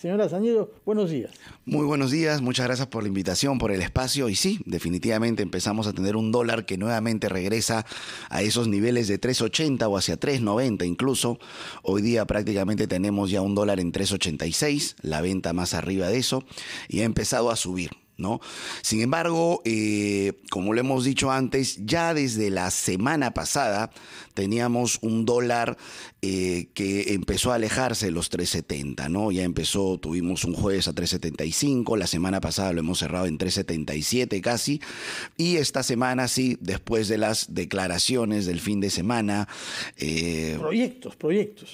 Señor Azañedo, buenos días. Muy buenos días, muchas gracias por la invitación, por el espacio. Y sí, definitivamente empezamos a tener un dólar que nuevamente regresa a esos niveles de 3.80 o hacia 3.90 incluso. Hoy día prácticamente tenemos ya un dólar en 3.86, la venta más arriba de eso, y ha empezado a subir, ¿no? Sin embargo, como lo hemos dicho antes, ya desde la semana pasada teníamos un dólar que empezó a alejarse de los 3.70, ¿no? Ya tuvimos un jueves a 3.75, la semana pasada lo hemos cerrado en 3.77 casi, y esta semana sí, después de las declaraciones del fin de semana, Proyectos.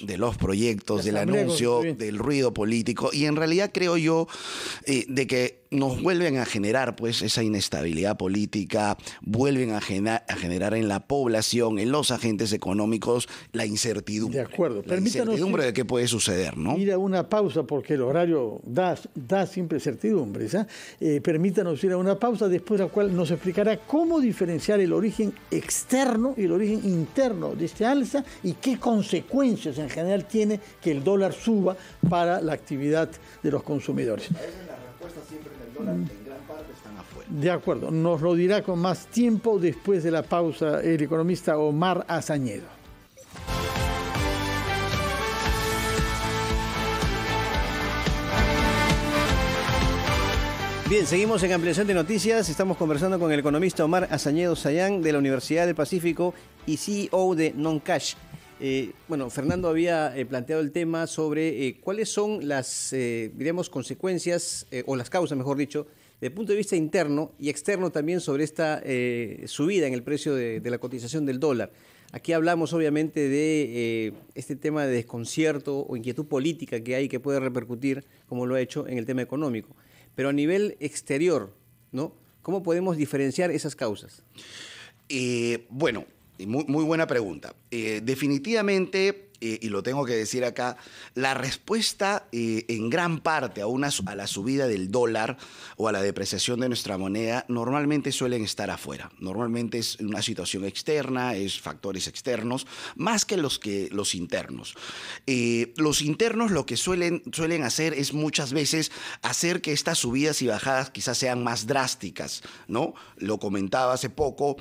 de los proyectos, del anuncio, del ruido político, y en realidad creo yo de que nos vuelven a generar pues esa inestabilidad política, vuelven a generar en la población, en los agentes económicos, la incertidumbre. De acuerdo. La incertidumbre de qué puede suceder, ¿no? Ir a una pausa porque el horario da siempre certidumbres. Permítanos ir a una pausa, después de la cual nos explicará cómo diferenciar el origen externo y el origen interno de este alza y qué consecuencias en general tiene que el dólar suba para la actividad de los consumidores. Siempre en el dólar, en gran parte están afuera. De acuerdo, nos lo dirá con más tiempo después de la pausa el economista Omar Azañedo. Bien, seguimos en Ampliación de Noticias. Estamos conversando con el economista Omar Azañedo Sayán de la Universidad del Pacífico y CEO de NonCash. Fernando había planteado el tema sobre cuáles son las, diremos, consecuencias, o las causas, mejor dicho, desde el punto de vista interno y externo también sobre esta subida en el precio de la cotización del dólar. Aquí hablamos obviamente de este tema de desconcierto o inquietud política que hay que puede repercutir, como lo ha hecho, en el tema económico. Pero a nivel exterior, ¿no? ¿Cómo podemos diferenciar esas causas? Muy buena pregunta. Definitivamente, y lo tengo que decir acá, la respuesta en gran parte a la subida del dólar o a la depreciación de nuestra moneda normalmente suelen estar afuera. Normalmente es una situación externa, es factores externos, más que los internos. Los internos lo que suelen hacer es muchas veces hacer que estas subidas y bajadas quizás sean más drásticas, ¿no? Lo comentaba hace poco.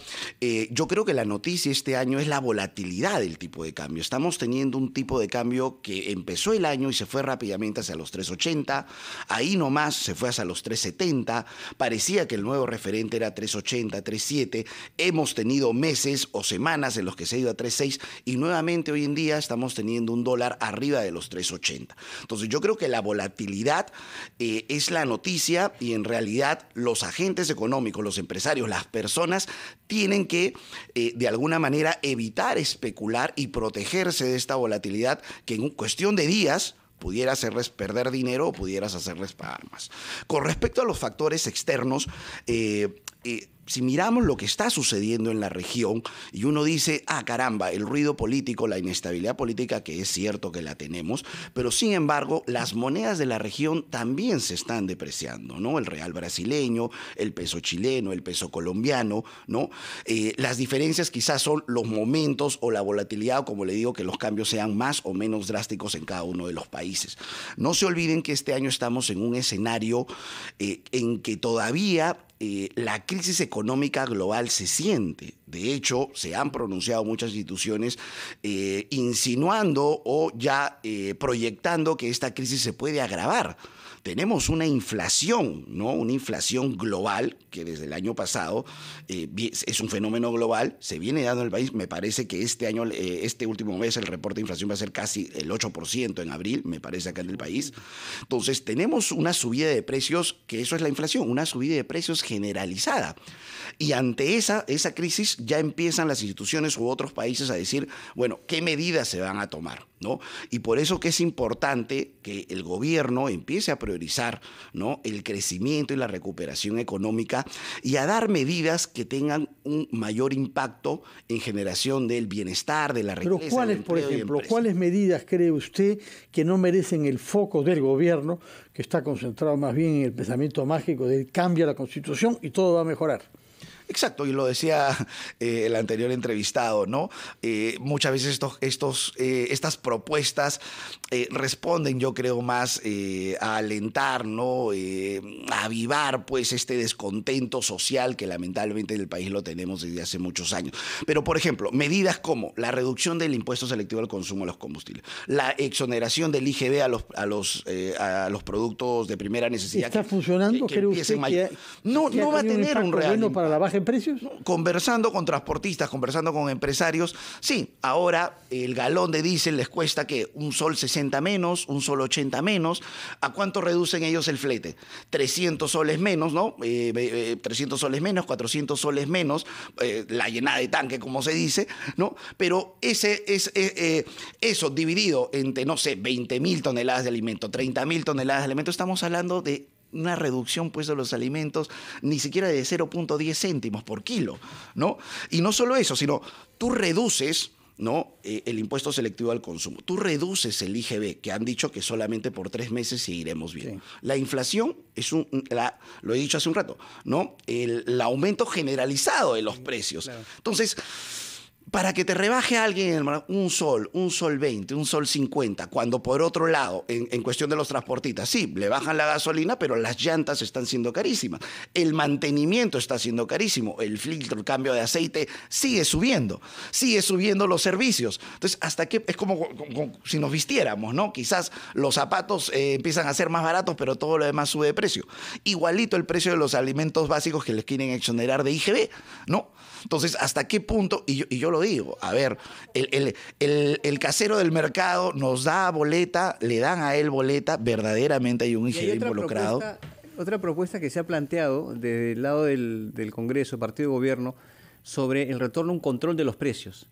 Yo creo que la noticia este año es la volatilidad del tipo de cambio. Estamos teniendo un tipo de cambio que empezó el año y se fue rápidamente hacia los 3.80, ahí nomás se fue hacia los 3.70, parecía que el nuevo referente era 3.80, 3.7, hemos tenido meses o semanas en los que se ha ido a 3.6 y nuevamente hoy en día estamos teniendo un dólar arriba de los 3.80. Entonces yo creo que la volatilidad es la noticia y en realidad los agentes económicos, los empresarios, las personas tienen que de alguna manera evitar especular y protegerse de esta volatilidad que en cuestión de días pudiera hacerles perder dinero o pudieras hacerles pagar más. Con respecto a los factores externos, si miramos lo que está sucediendo en la región y uno dice, caramba, el ruido político, la inestabilidad política, que es cierto que la tenemos, pero sin embargo, las monedas de la región también se están depreciando, ¿no? El real brasileño, el peso chileno, el peso colombiano, ¿no? Las diferencias quizás son los momentos o la volatilidad, o como le digo, que los cambios sean más o menos drásticos en cada uno de los países. No se olviden que este año estamos en un escenario en que todavía la crisis económica global se siente. De hecho, se han pronunciado muchas instituciones insinuando o ya proyectando que esta crisis se puede agravar. Tenemos una inflación, ¿no? Una inflación global que desde el año pasado es un fenómeno global, se viene dando en el país. Me parece que este año, este último mes, el reporte de inflación va a ser casi el 8% en abril, me parece, acá en el país. Entonces, tenemos una subida de precios, que eso es la inflación, una subida de precios generalizada. Y ante esa crisis ya empiezan las instituciones u otros países a decir, bueno, ¿qué medidas se van a tomar? ¿No? Y por eso que es importante que el gobierno empiece a priorizar, ¿no?, el crecimiento y la recuperación económica y a dar medidas que tengan un mayor impacto en generación del bienestar, de la riqueza. Pero ¿cuáles, por ejemplo, cuáles medidas cree usted que no merecen el foco del gobierno, que está concentrado más bien en el pensamiento mágico de cambia la Constitución y todo va a mejorar? Exacto, y lo decía el anterior entrevistado, ¿no? Muchas veces estas propuestas responden, yo creo, más a alentar, ¿no? A avivar, pues, este descontento social que lamentablemente en el país lo tenemos desde hace muchos años. Pero, por ejemplo, medidas como la reducción del impuesto selectivo al consumo de los combustibles, la exoneración del IGB a los productos de primera necesidad. ¿Está funcionando? ¿Cree usted no va a tener un real bueno para la baja en precios? Conversando con transportistas, conversando con empresarios, sí, ahora el galón de diésel les cuesta que un sol 60 menos, un sol 80 menos. ¿A cuánto reducen ellos el flete? 300 soles menos, ¿no? 300 soles menos, 400 soles menos, la llenada de tanque, como se dice, ¿no? Pero eso dividido entre, no sé, 20.000 toneladas de alimento, 30.000 toneladas de alimento, estamos hablando de una reducción, pues, de los alimentos ni siquiera de 0.10 céntimos por kilo, ¿no? Y no solo eso, sino tú reduces, ¿no? El impuesto selectivo al consumo. Tú reduces el IGB, que han dicho que solamente por 3 meses seguiremos bien. Sí. La inflación es lo he dicho hace un rato, ¿no? El aumento generalizado de los precios. Claro. Entonces, para que te rebaje a alguien un sol 20, un sol 50, cuando por otro lado, en cuestión de los transportistas, sí, le bajan la gasolina, pero las llantas están siendo carísimas. El mantenimiento está siendo carísimo. El filtro, el cambio de aceite sigue subiendo los servicios. Entonces, hasta que es como si nos vistiéramos, ¿no? Quizás los zapatos empiezan a ser más baratos, pero todo lo demás sube de precio. Igualito el precio de los alimentos básicos que les quieren exonerar de IGB, ¿no? Entonces, ¿hasta qué punto? Y yo lo digo, a ver, el casero del mercado nos da boleta, le dan a él boleta, verdaderamente hay un IGB involucrado. Otra propuesta que se ha planteado desde el lado del Congreso, partido de gobierno, sobre el retorno a un control de los precios.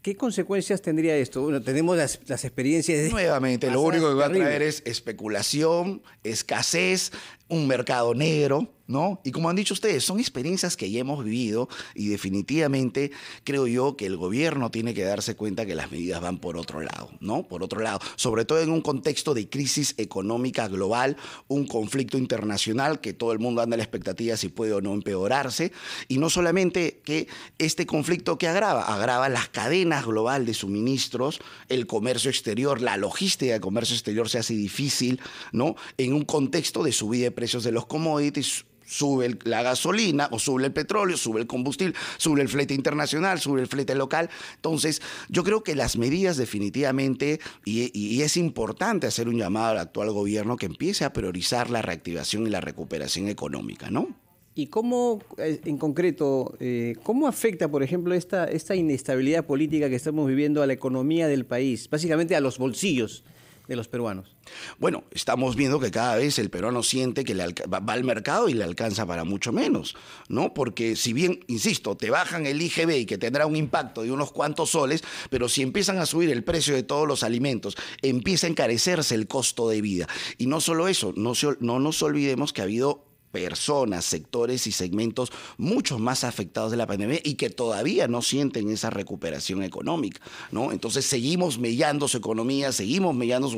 ¿Qué consecuencias tendría esto? Bueno, tenemos las experiencias. Nuevamente, lo único que va a traer es especulación, escasez, un mercado negro, ¿no? Y como han dicho ustedes, son experiencias que ya hemos vivido y definitivamente creo yo que el gobierno tiene que darse cuenta que las medidas van por otro lado, ¿no? Por otro lado, sobre todo en un contexto de crisis económica global, un conflicto internacional que todo el mundo anda a la expectativa si puede o no empeorarse, y no solamente que este conflicto que agrava las cadenas global de suministros, el comercio exterior, la logística de comercio exterior se hace difícil, ¿no? En un contexto de subida de precios de los commodities, sube la gasolina o sube el petróleo, sube el combustible, sube el flete internacional, sube el flete local. Entonces, yo creo que las medidas definitivamente, y es importante hacer un llamado al actual gobierno que empiece a priorizar la reactivación y la recuperación económica, ¿no? ¿Y cómo, en concreto, cómo afecta, por ejemplo, esta inestabilidad política que estamos viviendo a la economía del país, básicamente a los bolsillos de los peruanos? Bueno, estamos viendo que cada vez el peruano siente que va al mercado y le alcanza para mucho menos, ¿no? Porque si bien, insisto, te bajan el IGB y que tendrá un impacto de unos cuantos soles, pero si empiezan a subir el precio de todos los alimentos, empieza a encarecerse el costo de vida. Y no solo eso, no nos olvidemos que ha habido personas, sectores y segmentos mucho más afectados de la pandemia y que todavía no sienten esa recuperación económica, ¿no? Entonces seguimos mellando su economía, seguimos mellando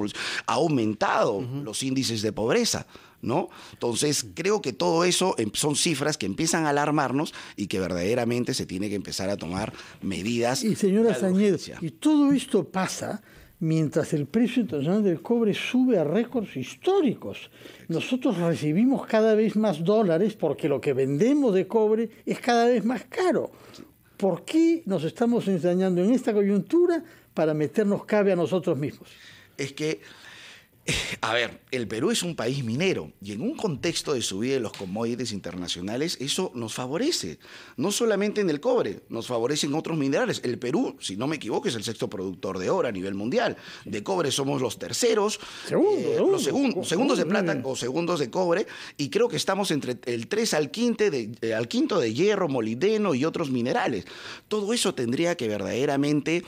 ha aumentado los índices de pobreza, ¿no? Entonces creo que todo eso son cifras que empiezan a alarmarnos y que verdaderamente se tiene que empezar a tomar medidas. Y señora Azañedo, y todo esto pasa mientras el precio internacional del cobre sube a récords históricos. Nosotros recibimos cada vez más dólares porque lo que vendemos de cobre es cada vez más caro. ¿Por qué nos estamos ensañando en esta coyuntura para meternos cabe a nosotros mismos? Es que, a ver, el Perú es un país minero y en un contexto de subida de los commodities internacionales eso nos favorece, no solamente en el cobre, nos favorece en otros minerales. El Perú, si no me equivoco, es el 6º productor de oro a nivel mundial. De cobre somos los terceros, los segundos de plata o segundos de cobre, y creo que estamos entre el 3 al quinto de hierro, molibdeno y otros minerales. Todo eso tendría que verdaderamente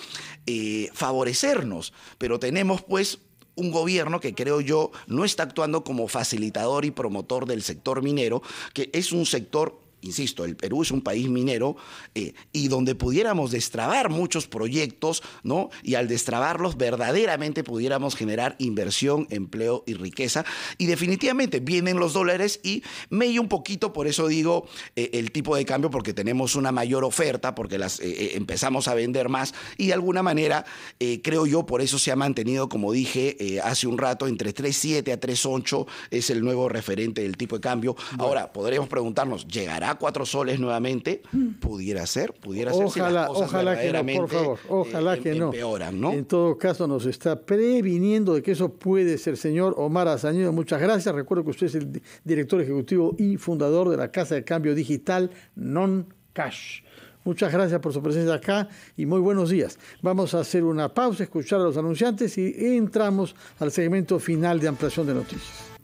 favorecernos, pero tenemos pues un gobierno que creo yo no está actuando como facilitador y promotor del sector minero, que es un sector insisto, el Perú es un país minero y donde pudiéramos destrabar muchos proyectos, ¿no? Y al destrabarlos verdaderamente pudiéramos generar inversión, empleo y riqueza. Y definitivamente vienen los dólares y mella un poquito, por eso digo, el tipo de cambio, porque tenemos una mayor oferta, porque empezamos a vender más y de alguna manera, creo yo, por eso se ha mantenido, como dije hace un rato, entre 3.7 a 3.8 es el nuevo referente del tipo de cambio. Bueno. Ahora, podríamos preguntarnos, ¿llegará a 4 soles nuevamente? Pudiera ser ojalá, ojalá que no, por favor, ojalá que no. Empeoran, ¿no? En todo caso, nos está previniendo de que eso puede ser. Señor Omar Azañedo, muchas gracias. Recuerdo que usted es el director ejecutivo y fundador de la Casa de Cambio Digital Non-Cash. Muchas gracias por su presencia acá y muy buenos días. Vamos a hacer una pausa, escuchar a los anunciantes y entramos al segmento final de Ampliación de Noticias.